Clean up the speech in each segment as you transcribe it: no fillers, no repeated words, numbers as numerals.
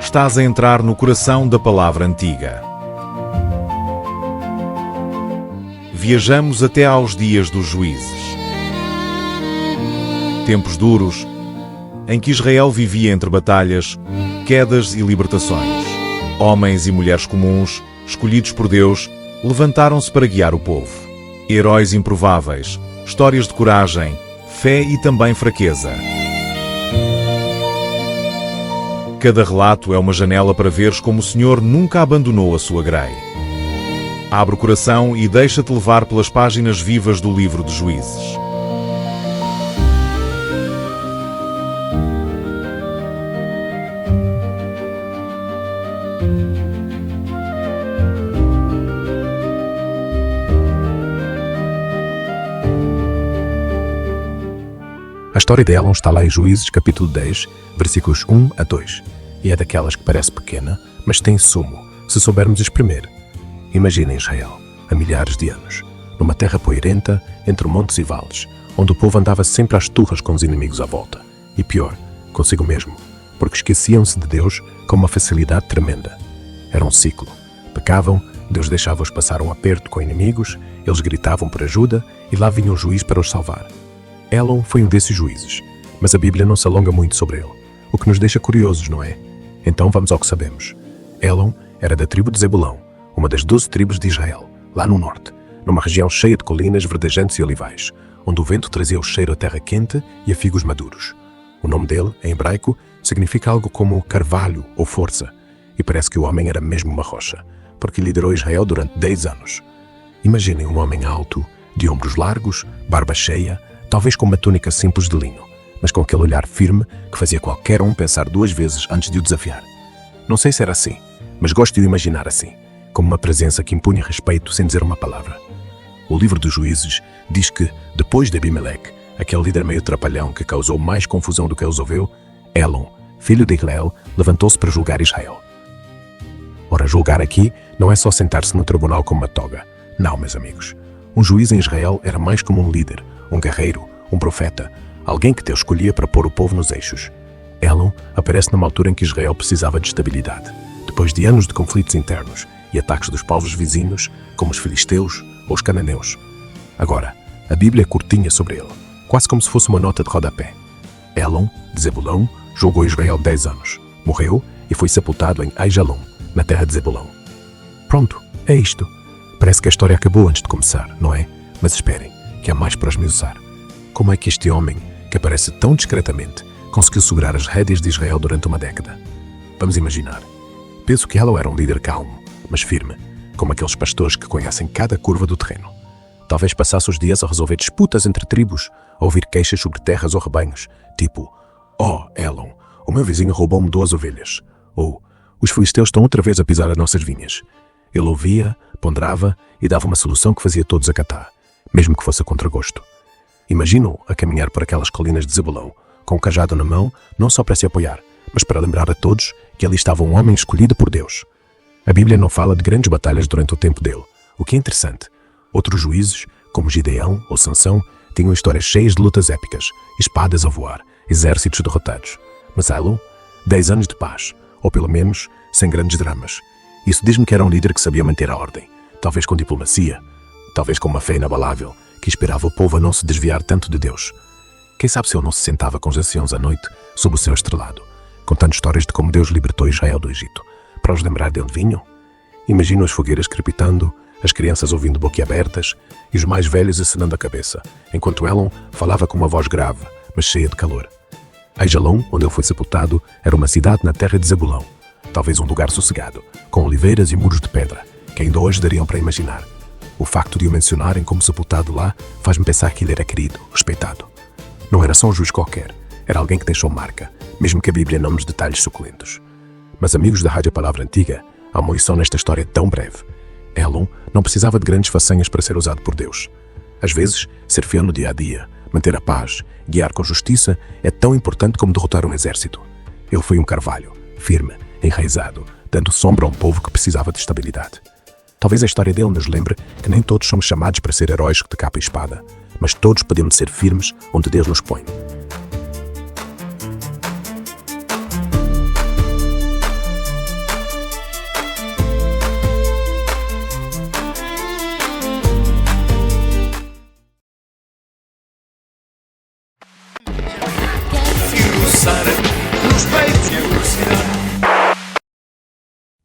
estás a entrar no coração da palavra antiga. Viajamos até aos dias dos juízes. Tempos duros, em que Israel vivia entre batalhas, quedas e libertações. Homens e mulheres comuns, escolhidos por Deus, levantaram-se para guiar o povo. Heróis improváveis, histórias de coragem, fé e também fraqueza. Cada relato é uma janela para veres como o Senhor nunca abandonou a sua grei. Abre o coração e deixa-te levar pelas páginas vivas do livro de Juízes. A história de Elon está lá em Juízes, capítulo 10, versículos 1 a 2. E é daquelas que parece pequena, mas tem sumo, se soubermos espremer. Imagina Israel, há milhares de anos, numa terra poeirenta, entre montes e vales, onde o povo andava sempre às turras com os inimigos à volta. E pior, consigo mesmo, porque esqueciam-se de Deus com uma facilidade tremenda. Era um ciclo. Pecavam, Deus deixava-os passar um aperto com inimigos, eles gritavam por ajuda e lá vinha o juiz para os salvar. Elon foi um desses juízes, mas a Bíblia não se alonga muito sobre ele, o que nos deixa curiosos, não é? Então vamos ao que sabemos. Elon era da tribo de Zebulão, uma das 12 tribos de Israel, lá no norte, numa região cheia de colinas verdejantes e olivais, onde o vento trazia o cheiro a terra quente e a figos maduros. O nome dele, em hebraico, significa algo como carvalho ou força, e parece que o homem era mesmo uma rocha, porque liderou Israel durante 10 anos. Imaginem um homem alto, de ombros largos, barba cheia, talvez com uma túnica simples de linho, mas com aquele olhar firme que fazia qualquer um pensar 2 vezes antes de o desafiar. Não sei se era assim, mas gosto de o imaginar assim, como uma presença que impunha respeito sem dizer uma palavra. O livro dos Juízes diz que, depois de Abimeleque, aquele líder meio trapalhão que causou mais confusão do que resolveu, Elon, filho de Hilel, levantou-se para julgar Israel. Ora, julgar aqui não é só sentar-se no tribunal com uma toga. Não, meus amigos. Um juiz em Israel era mais como um líder, um guerreiro, um profeta, alguém que Deus escolhia para pôr o povo nos eixos. Elon aparece numa altura em que Israel precisava de estabilidade, depois de anos de conflitos internos e ataques dos povos vizinhos, como os filisteus ou os cananeus. Agora, a Bíblia é curtinha sobre ele, quase como se fosse uma nota de rodapé. Elon, de Zebulão, julgou Israel 10 anos, morreu e foi sepultado em Aijalon, na terra de Zebulão. Pronto, é isto. Parece que a história acabou antes de começar, não é? Mas esperem, que há mais para esmiuçar. Como é que este homem, que aparece tão discretamente, conseguiu segurar as rédeas de Israel durante uma década? Vamos imaginar. Penso que Elon era um líder calmo, mas firme, como aqueles pastores que conhecem cada curva do terreno. Talvez passasse os dias a resolver disputas entre tribos, a ouvir queixas sobre terras ou rebanhos, tipo: "Oh, Elon, o meu vizinho roubou-me 2 ovelhas." Ou: "Os filisteus estão outra vez a pisar as nossas vinhas." Ele ouvia, ponderava e dava uma solução que fazia todos acatar, mesmo que fosse a contragosto. Imagino-o a caminhar por aquelas colinas de Zebulão, com o cajado na mão, não só para se apoiar, mas para lembrar a todos que ali estava um homem escolhido por Deus. A Bíblia não fala de grandes batalhas durante o tempo dele, o que é interessante. Outros juízes, como Gideão ou Sansão, tinham histórias cheias de lutas épicas, espadas a voar, exércitos derrotados. Mas Elon, 10 anos de paz, ou pelo menos, sem grandes dramas. Isso diz-me que era um líder que sabia manter a ordem, talvez com diplomacia, talvez com uma fé inabalável, que inspirava o povo a não se desviar tanto de Deus. Quem sabe se ele não se sentava com os anciãos à noite, sob o céu estrelado, contando histórias de como Deus libertou Israel do Egito, para os lembrar de onde vinham? Imagino as fogueiras crepitando, as crianças ouvindo boquiabertas e os mais velhos acenando a cabeça, enquanto Elon falava com uma voz grave, mas cheia de calor. Aijalon, onde ele foi sepultado, era uma cidade na terra de Zebulão, talvez um lugar sossegado, com oliveiras e muros de pedra, que ainda hoje dariam para imaginar. O facto de o mencionarem como sepultado lá faz-me pensar que ele era querido, respeitado. Não era só um juiz qualquer, era alguém que deixou marca, mesmo que a Bíblia não nos detalhes suculentos. Mas amigos da Rádio Palavra Antiga, há uma lição nesta história tão breve. Elon não precisava de grandes façanhas para ser usado por Deus. Às vezes, ser fiel no dia a dia, manter a paz, guiar com justiça é tão importante como derrotar um exército. Ele foi um carvalho, firme, enraizado, dando sombra a um povo que precisava de estabilidade. Talvez a história dele nos lembre que nem todos somos chamados para ser heróis de capa e espada, mas todos podemos ser firmes onde Deus nos põe.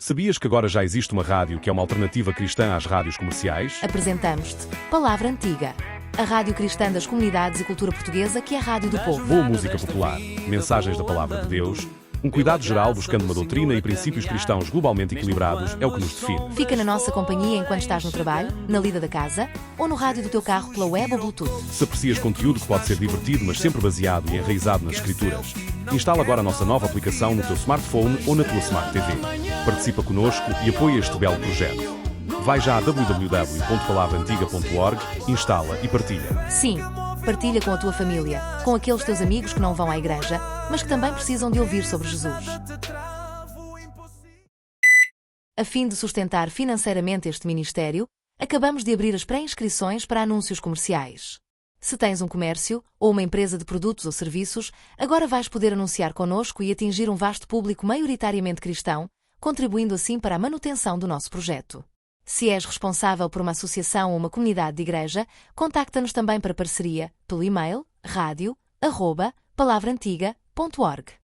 Sabias que agora já existe uma rádio que é uma alternativa cristã às rádios comerciais? Apresentamos-te Palavra Antiga, a rádio cristã das comunidades e cultura portuguesa que é a rádio do povo. Boa música popular, mensagens da Palavra de Deus, um cuidado geral buscando uma doutrina e princípios cristãos globalmente equilibrados é o que nos define. Fica na nossa companhia enquanto estás no trabalho, na lida da casa ou no rádio do teu carro pela web ou Bluetooth. Se aprecias conteúdo que pode ser divertido, mas sempre baseado e enraizado nas Escrituras, instala agora a nossa nova aplicação no teu smartphone ou na tua Smart TV. Participa connosco e apoia este belo projeto. Vai já a www.palavraantiga.org, instala e partilha. Sim, partilha com a tua família, com aqueles teus amigos que não vão à igreja, mas que também precisam de ouvir sobre Jesus. A fim de sustentar financeiramente este ministério, acabamos de abrir as pré-inscrições para anúncios comerciais. Se tens um comércio ou uma empresa de produtos ou serviços, agora vais poder anunciar connosco e atingir um vasto público maioritariamente cristão, contribuindo assim para a manutenção do nosso projeto. Se és responsável por uma associação ou uma comunidade de igreja, contacta-nos também para parceria pelo e-mail radio@palavraantiga.org.